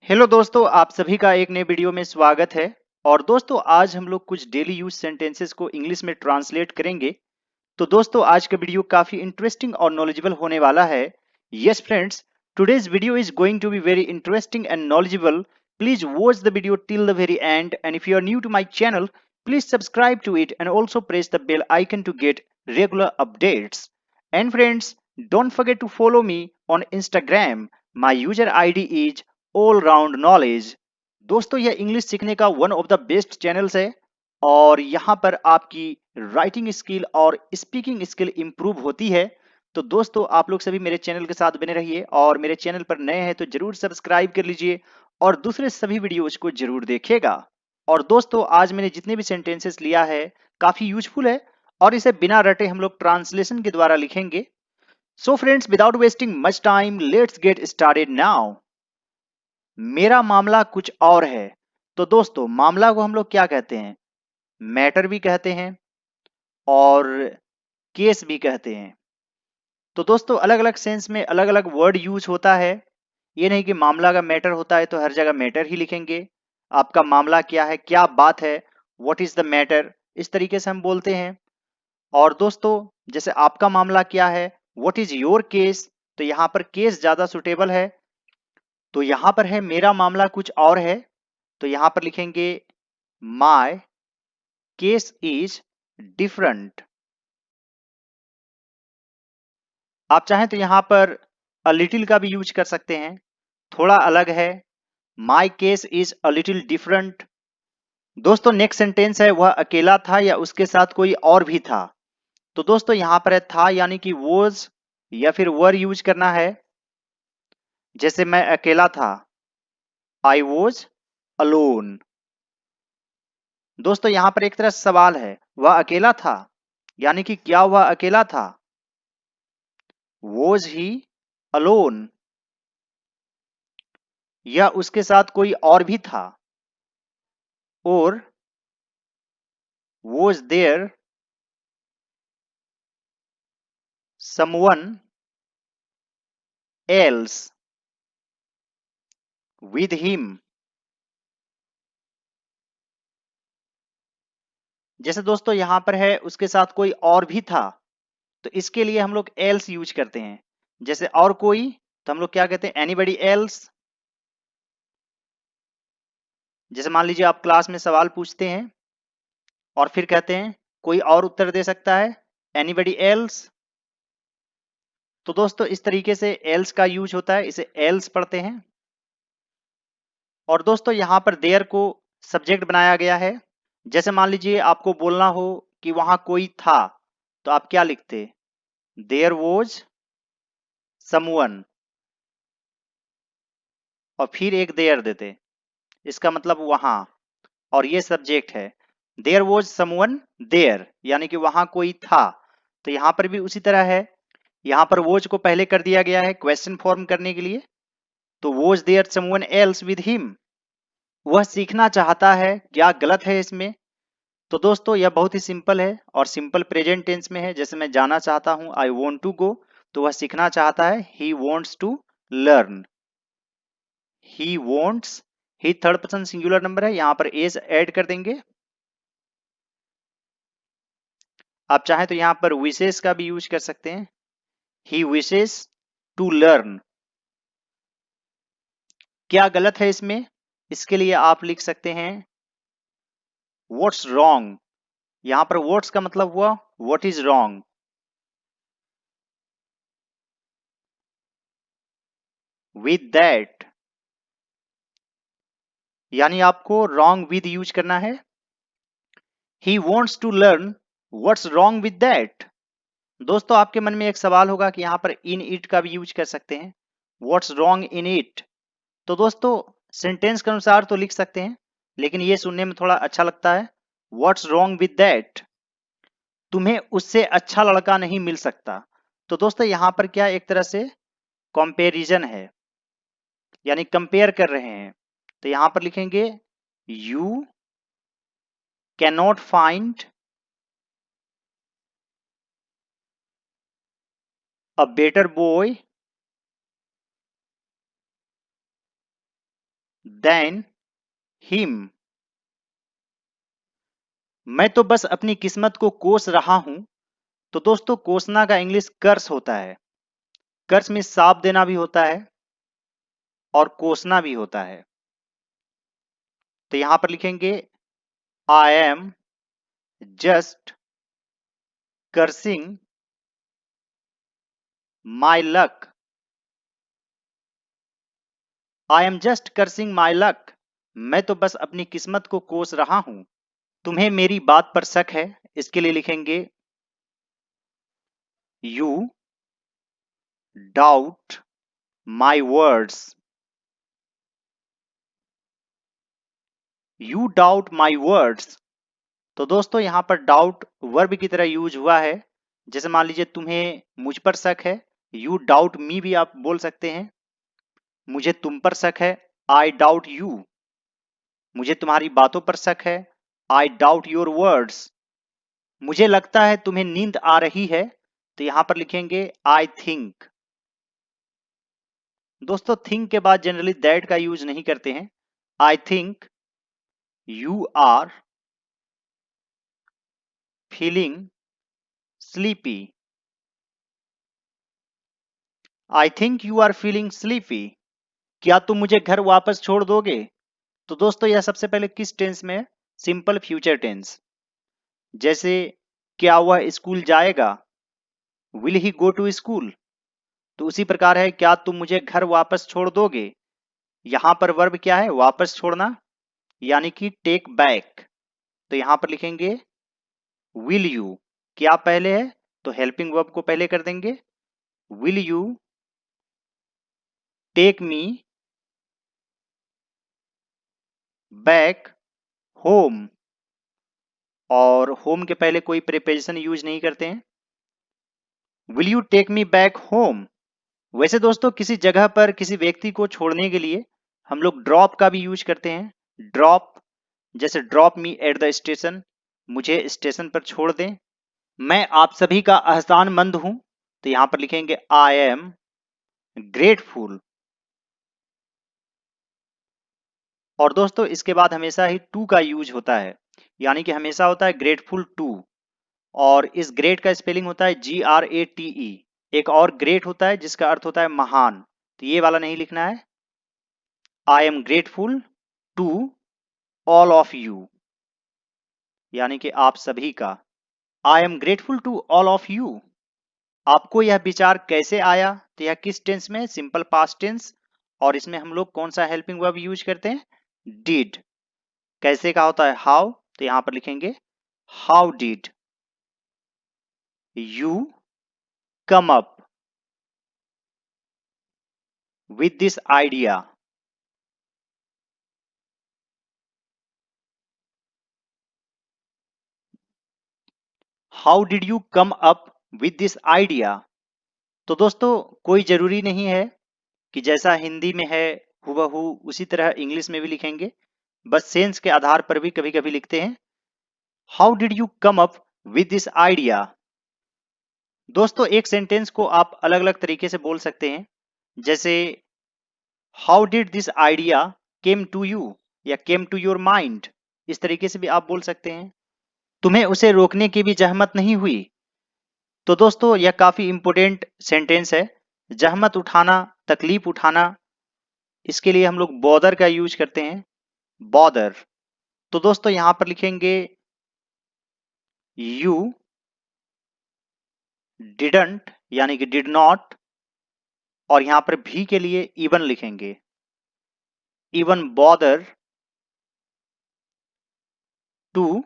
Hello दोस्तों, आप सभी का एक नए वीडियो में स्वागत है। और दोस्तों, आज हम लोग कुछ डेली यूज सेंटेंसेस को इंग्लिश में ट्रांसलेट करेंगे। तो दोस्तों, आज का वीडियो काफी इंटरेस्टिंग और नॉलेजेबल होने वाला है। Yes friends, today's video is going to be very interesting and knowledgeable. Please watch the video till the very end, and if you are new to my channel, please subscribe to it and also press the bell icon to get regular updates. And friends, don't forget to follow me on Instagram. My user ID is all round knowledge। दोस्तों, यह English सीखने का one of the best channels है और यहाँ पर आपकी writing skill और स्पीकिंग स्किल इंप्रूव होती है। तो दोस्तों, आप लोग सभी मेरे चैनल के साथ बने रहिए और मेरे चैनल पर नए हैं तो जरूर सब्सक्राइब कर लीजिए और दूसरे सभी वीडियोज को जरूर देखिएगा। और दोस्तों, आज मैंने जितने भी सेंटेंसेस लिया है काफी यूजफुल है और इसे बिना रटे हम लोग ट्रांसलेशन के द्वारा लिखेंगे। So friends, without wasting much time, let's get started now। मेरा मामला कुछ और है। तो दोस्तों, मामला को हम लोग क्या कहते हैं? मैटर भी कहते हैं और केस भी कहते हैं। तो दोस्तों, अलग अलग सेंस में अलग अलग वर्ड यूज होता है। ये नहीं कि मामला का मैटर होता है तो हर जगह मैटर ही लिखेंगे। आपका मामला क्या है, क्या बात है, व्हाट इज द मैटर, इस तरीके से हम बोलते हैं। और दोस्तों, जैसे आपका मामला क्या है, व्हाट इज योर केस, तो यहाँ पर केस ज्यादा सुटेबल है। तो यहां पर है मेरा मामला कुछ और है, तो यहां पर लिखेंगे माय केस इज डिफरेंट। आप चाहें तो यहां पर अ लिटिल का भी यूज कर सकते हैं, थोड़ा अलग है। My case is a little different. दोस्तों, नेक्स्ट सेंटेंस है वह अकेला था या उसके साथ कोई और भी था। तो दोस्तों, यहां पर है था यानी कि वॉज या फिर वर यूज करना है। जैसे मैं अकेला था, आई वॉज अलोन। दोस्तों, यहां पर एक तरह से सवाल है, वह अकेला था यानी कि क्या वह अकेला था? वॉज ही अलोन या उसके साथ कोई और भी था? और was there someone else with him? जैसे दोस्तों, यहां पर है उसके साथ कोई और भी था, तो इसके लिए हम लोग एल्स यूज करते हैं। जैसे और कोई, तो हम लोग क्या कहते हैं? Anybody else. जैसे मान लीजिए आप क्लास में सवाल पूछते हैं और फिर कहते हैं कोई और उत्तर दे सकता है, एनीबडी एल्स। तो दोस्तों, इस तरीके से एल्स का यूज होता है, इसे एल्स पढ़ते हैं। और दोस्तों, यहां पर देयर को सब्जेक्ट बनाया गया है। जैसे मान लीजिए आपको बोलना हो कि वहां कोई था, तो आप क्या लिखते? देयर वॉज समवन और फिर एक देयर देते, इसका मतलब वहां, और ये सब्जेक्ट है। देयर वॉज समवन देयर यानी कि वहां कोई था। तो यहां पर भी उसी तरह है, यहां पर वॉज को पहले कर दिया गया है क्वेश्चन फॉर्म करने के लिए। तो was there someone else with him, वह सीखना चाहता है, क्या गलत है इसमें? तो दोस्तों, यह बहुत ही सिंपल है और सिंपल प्रेजेंट टेंस में है। जैसे मैं जाना चाहता हूं, आई वॉन्ट टू गो, तो वह सीखना चाहता है, he wants to learn. He wants, he third person singular number है, यहां पर एज ऐड कर देंगे। आप चाहें तो यहां पर विशेष का भी यूज कर सकते हैं, ही विशेस टू लर्न। क्या गलत है इसमें? इसके लिए आप लिख सकते हैं व्हाट्स रॉन्ग। यहां पर व्हाट्स का मतलब हुआ what is wrong. With that यानी आपको रॉन्ग विद यूज करना है। He wants to learn what's wrong with that. दोस्तों, आपके मन में एक सवाल होगा कि यहां पर इन इट का भी यूज कर सकते हैं, व्हाट्स रॉन्ग इन इट। तो दोस्तों, सेंटेंस के अनुसार तो लिख सकते हैं, लेकिन ये सुनने में थोड़ा अच्छा लगता है, व्हाट्स रॉन्ग विद दैट, तुम्हें उससे अच्छा लड़का नहीं मिल सकता। तो दोस्तों, यहां पर क्या एक तरह से कंपैरिजन है, यानी कंपेयर कर रहे हैं। तो यहां पर लिखेंगे you can not find a better boy than him। मैं तो बस अपनी किस्मत को कोस रहा हूं। तो दोस्तों कोसना का इंग्लिश कर्स होता है। कर्स में साप देना भी होता है और कोसना भी होता है। तो यहां पर लिखेंगे I am just cursing my luck. I am just cursing my luck. मैं तो बस अपनी किस्मत को कोस रहा हूं। तुम्हें मेरी बात पर शक है, इसके लिए लिखेंगे you doubt my words. You doubt my words. तो दोस्तों यहां पर डाउट वर्ब की तरह यूज हुआ है। जैसे मान लीजिए तुम्हें मुझ पर शक है, यू डाउट मी भी आप बोल सकते हैं। मुझे तुम पर शक है, आई डाउट यू। मुझे तुम्हारी बातों पर शक है, आई डाउट योर वर्ड्स। मुझे लगता है तुम्हें नींद आ रही है, तो यहां पर लिखेंगे आई थिंक। दोस्तों थिंक के बाद जनरली दैट का यूज नहीं करते हैं। I think you are feeling sleepy. I think you are feeling sleepy. क्या तुम मुझे घर वापस छोड़ दोगे? तो दोस्तों यह सबसे पहले किस टेंस में है? Simple future tense. जैसे क्या वह स्कूल जाएगा, will he go to school. तो उसी प्रकार है क्या तुम मुझे घर वापस छोड़ दोगे। यहां पर वर्ब क्या है? वापस छोड़ना, यानी कि टेक बैक। तो यहां पर लिखेंगे विल यू। क्या पहले है तो हेल्पिंग वर्ब को पहले कर देंगे। Will you take me back home. और होम के पहले कोई प्रीपोजिशन यूज नहीं करते हैं। Will you take me back home. वैसे दोस्तों किसी जगह पर किसी व्यक्ति को छोड़ने के लिए हम लोग ड्रॉप का भी यूज करते हैं। ड्रॉप, जैसे drop me at the station, मुझे स्टेशन पर छोड़ दें। मैं आप सभी का एहसानमंद हूं, तो यहां पर लिखेंगे आई एम ग्रेटफुल। और दोस्तों इसके बाद हमेशा ही टू का यूज होता है, यानी कि हमेशा होता है ग्रेटफुल टू। और इस ग्रेट का स्पेलिंग होता है GRATE। एक और ग्रेट होता है जिसका अर्थ होता है महान, तो ये वाला नहीं लिखना है। I am grateful to all of you, यानी कि आप सभी का। I am grateful to all of you. आपको यह विचार कैसे आया? तो यह किस टेंस में? Simple past tense. और इसमें हम लोग कौन सा हेल्पिंग वर्ब यूज करते हैं? डिड। कैसे का होता है? हाउ। तो यहां पर लिखेंगे how did you come up with this idea. How did you come up with this idea. तो दोस्तों कोई जरूरी नहीं है कि जैसा हिंदी में है हुबहू उसी तरह इंग्लिश में भी लिखेंगे। बस सेंस के आधार पर भी कभी कभी लिखते हैं how did you come up with this idea. दोस्तों एक सेंटेंस को आप अलग अलग तरीके से बोल सकते हैं। जैसे how did this idea came to you, या केम टू योर माइंड। इस तरीके से भी आप बोल सकते हैं। तुम्हें उसे रोकने की भी जहमत नहीं हुई। तो दोस्तों यह काफी इंपोर्टेंट सेंटेंस है। जहमत उठाना, तकलीफ उठाना, इसके लिए हम लोग बॉदर का यूज करते हैं। बॉदर। तो दोस्तों यहां पर लिखेंगे यू डिडंट, यानी कि डिड नॉट। और यहां पर भी के लिए इवन लिखेंगे, even bother to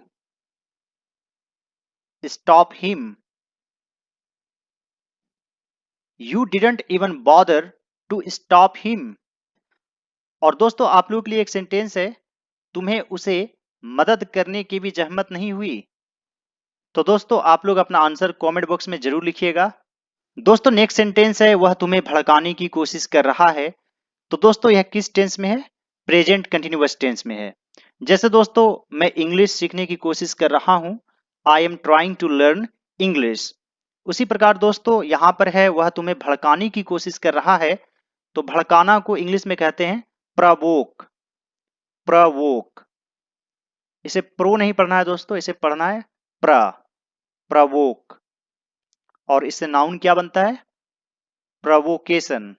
stop him. You didn't even bother to stop him. और दोस्तों आप लोगों के लिए एक सेंटेंस है, तुम्हें उसे मदद करने की भी जहमत नहीं हुई। तो दोस्तों आप लोग अपना आंसर कमेंट बॉक्स में जरूर लिखिएगा। दोस्तों नेक्स्ट सेंटेंस है वह तुम्हें भड़काने की कोशिश कर रहा है। तो दोस्तों यह किस टेंस में है? प्रेजेंट कंटिन्यूअस टेंस में है। जैसे दोस्तों मैं इंग्लिश सीखने की कोशिश कर रहा हूं, I am trying to learn English. उसी प्रकार दोस्तों यहां पर है वह तुम्हें भड़काने की कोशिश कर रहा है। तो भड़काना को इंग्लिश में कहते हैं प्रवोक। प्रवोक। इसे प्रो नहीं पढ़ना है दोस्तों, इसे पढ़ना है प्रवोक। और इससे नाउन क्या बनता है? प्रवोकेशन।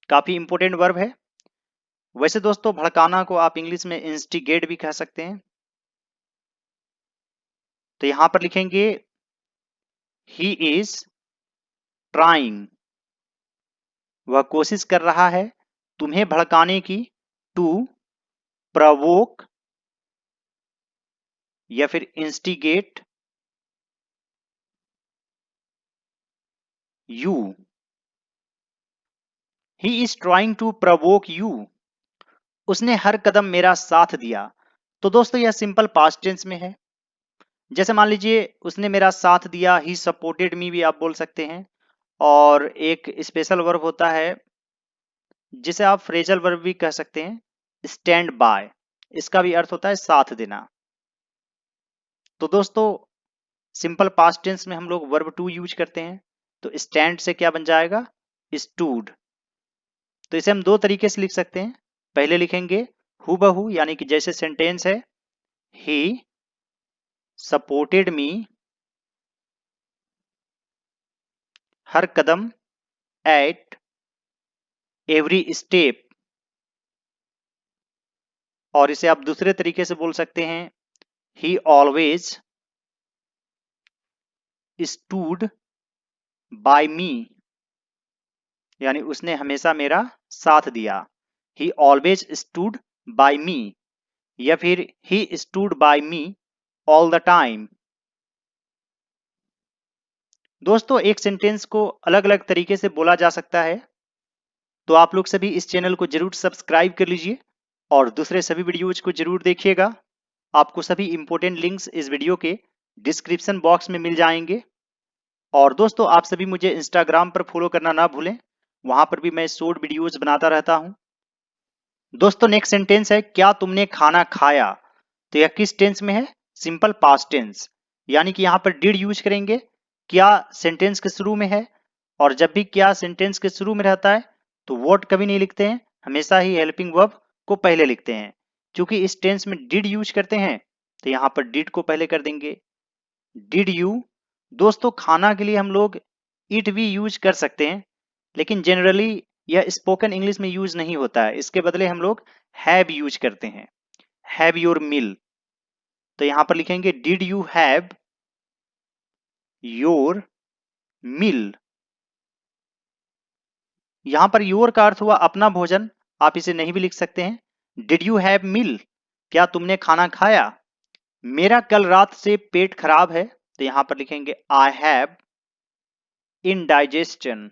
काफी इंपोर्टेंट वर्ब है। वैसे दोस्तों भड़काना को आप इंग्लिश में इंस्टिगेट भी कह सकते हैं। तो यहां पर लिखेंगे ही इज ट्राइंग, वह कोशिश कर रहा है तुम्हें भड़काने की, टू प्रवोक या फिर instigate you. He is trying to provoke you, उसने हर कदम मेरा साथ दिया। तो दोस्तों यह सिंपल पास्ट टेंस में है। जैसे मान लीजिए उसने मेरा साथ दिया, ही सपोर्टेड मी भी आप बोल सकते हैं। और एक स्पेशल वर्ब होता है जिसे आप फ्रेजल वर्ब भी कह सकते हैं, स्टैंड बाय। इसका भी अर्थ होता है साथ देना। तो दोस्तों सिंपल पास्ट टेंस में हम लोग वर्ब टू यूज करते हैं। तो स्टैंड से क्या बन जाएगा? स्टूड। तो इसे हम दो तरीके से लिख सकते हैं। पहले लिखेंगे हूबहू, यानी कि जैसे सेंटेंस है, he supported me her Kadam, at every step. और इसे आप दूसरे तरीके से बोल सकते हैं, ही ऑलवेज स्टूड बाय मी, यानी उसने हमेशा मेरा साथ दिया। ही ऑलवेज स्टूड बाय मी या फिर he stood by me all the time. दोस्तों एक सेंटेंस को अलग अलग तरीके से बोला जा सकता है, तो आप लोग सभी इस चैनल को जरूर सब्सक्राइब कर लीजिए और दूसरे सभी वीडियोज को जरूर देखिएगा। आपको सभी इंपॉर्टेंट लिंक्स इस वीडियो के डिस्क्रिप्शन बॉक्स में मिल जाएंगे। और दोस्तों आप सभी मुझे इंस्टाग्राम पर फॉलो करना ना भूलें, वहां पर भी मैं शॉर्ट वीडियोज बनाता रहता हूं। दोस्तों नेक्स्ट सेंटेंस है, क्या तुमने खाना खाया? तो यह किस टेंस में है? सिंपल पास्ट टेंस, यानी कि यहां पर डिड यूज करेंगे। क्या सेंटेंस के शुरू में है, और जब भी क्या सेंटेंस के शुरू में रहता है तो व्हाट कभी नहीं लिखते हैं, हमेशा ही हेल्पिंग वर्ब को पहले लिखते हैं। क्योंकि इस टेंस में डिड यूज करते हैं तो यहां पर डिड को पहले कर देंगे। Did you. दोस्तों खाना के लिए हम लोग इट भी यूज कर सकते हैं, लेकिन जनरली यह स्पोकन इंग्लिश में यूज नहीं होता है। इसके बदले हम लोग हैव यूज करते हैं, हैव योर मील। तो यहां पर लिखेंगे did you have your meal. यहां पर योर का अर्थ हुआ अपना भोजन, आप इसे नहीं भी लिख सकते हैं। डिड यू हैव मील, क्या तुमने खाना खाया? मेरा कल रात से पेट खराब है, तो यहां पर लिखेंगे आई हैव इनडाइजेशन।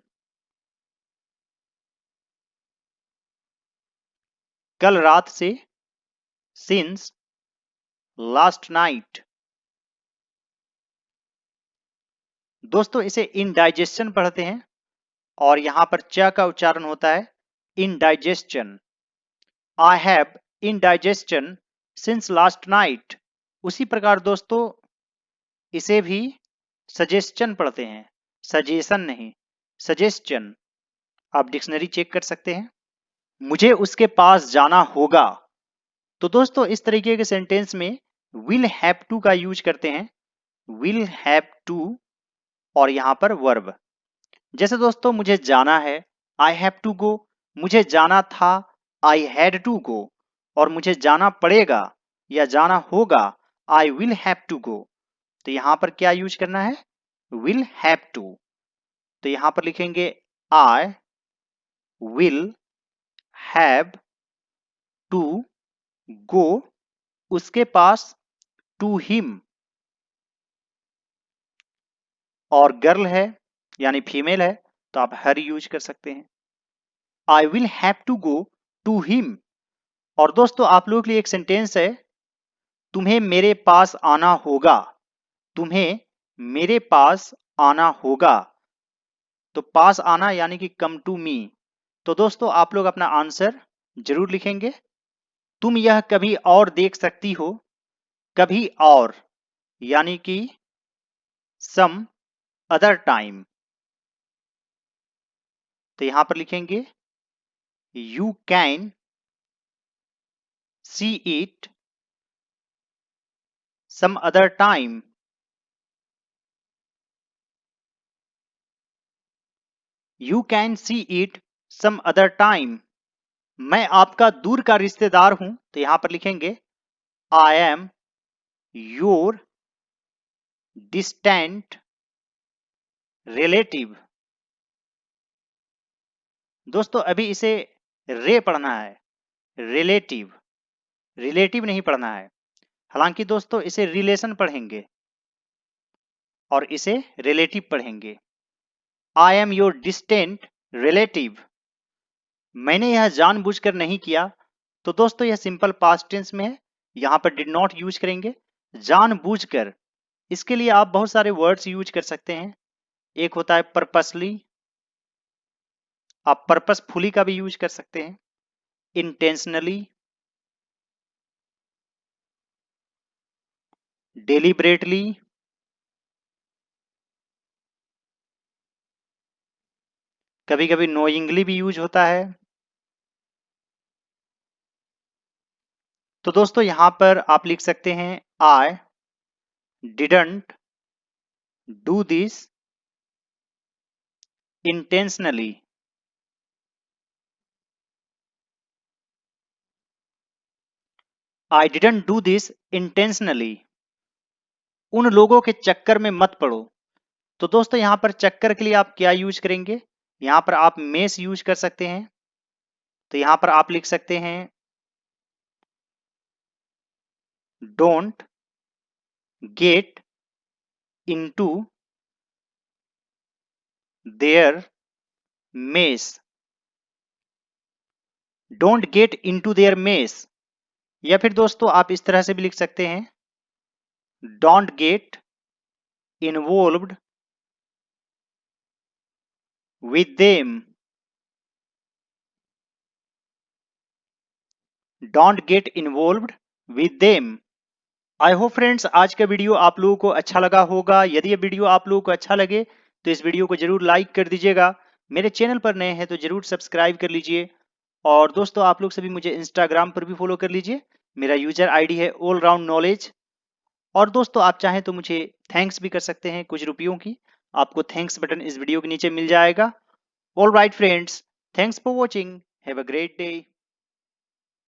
कल रात से, सिंस लास्ट नाइट। दोस्तों इसे इनडाइजेशन पढ़ते हैं और यहां पर च का उच्चारण होता है indigestion. I have indigestion since last night. उसी प्रकार दोस्तों इसे भी सजेशन पढ़ते हैं, सजेशन नहीं, सजेशन। आप डिक्शनरी चेक कर सकते हैं। मुझे उसके पास जाना होगा। तो दोस्तों इस तरीके के सेंटेंस में विल हैव टू का यूज करते हैं, विल हैव टू और यहां पर वर्ब। जैसे दोस्तों मुझे जाना है, आई हैव टू गो। मुझे जाना था, आई हैड टू गो। और मुझे जाना पड़ेगा या जाना होगा, I will have to go. तो यहां पर क्या यूज करना है? Will have to. तो यहां पर लिखेंगे I will have to go उसके पास, टू हिम। और गर्ल है यानी फीमेल है तो आप हर यूज कर सकते हैं। I will have to go to him. और दोस्तों आप लोगों के लिए एक सेंटेंस है, तुम्हें मेरे पास आना होगा। तुम्हें मेरे पास आना होगा। तो पास आना यानी कि कम टू मी। तो दोस्तों आप लोग अपना आंसर जरूर लिखेंगे। तुम यह कभी और देख सकती हो, कभी और यानी कि सम अदर टाइम। तो यहां पर लिखेंगे you can see it some other time. You can see it some other time. मैं आपका दूर का रिश्तेदार हूं, तो यहां पर लिखेंगे I am your distant relative. दोस्तों अभी इसे रे पढ़ना है, रिलेटिव, रिलेटिव नहीं पढ़ना है। हालांकि दोस्तों इसे रिलेशन पढ़ेंगे और इसे रिलेटिव पढ़ेंगे। I am your distant relative. मैंने यह जानबूझकर नहीं किया, तो दोस्तों यह सिंपल पास्ट टेंस में है, यहां पर डिड नॉट यूज करेंगे। जानबूझकर, इसके लिए आप बहुत सारे वर्ड्स यूज कर सकते हैं। एक होता है पर्पसली, आप पर्पसफुली का भी यूज कर सकते हैं, इंटेंशनली, डेलिबरेटली, कभी कभी नोइंगली भी यूज होता है। तो दोस्तों यहां पर आप लिख सकते हैं I didn't do this intentionally. I didn't do this intentionally. उन लोगों के चक्कर में मत पड़ो। तो दोस्तों यहां पर चक्कर के लिए आप क्या यूज करेंगे? यहां पर आप मेस यूज कर सकते हैं। तो यहां पर आप लिख सकते हैं don't get into their mess. Don't get into their mess. या फिर दोस्तों आप इस तरह से भी लिख सकते हैं don't get involved with them. Don't get involved with them. I hope friends आज का वीडियो आप लोगों को अच्छा लगा होगा। यदि ये वीडियो आप लोगों को अच्छा लगे तो इस वीडियो को जरूर लाइक कर दीजिएगा। मेरे चैनल पर नए हैं तो जरूर सब्सक्राइब कर लीजिए। और दोस्तों आप लोग सभी मुझे इंस्टाग्राम पर भी फॉलो कर लीजिए। मेरा यूजर आईडी है ऑल राउंड नॉलेज। और दोस्तों आप चाहें तो मुझे थैंक्स भी कर सकते हैं कुछ रुपयों की। आपको थैंक्स बटन इस वीडियो के नीचे मिल जाएगा। All right friends, thanks for watching, have a great day.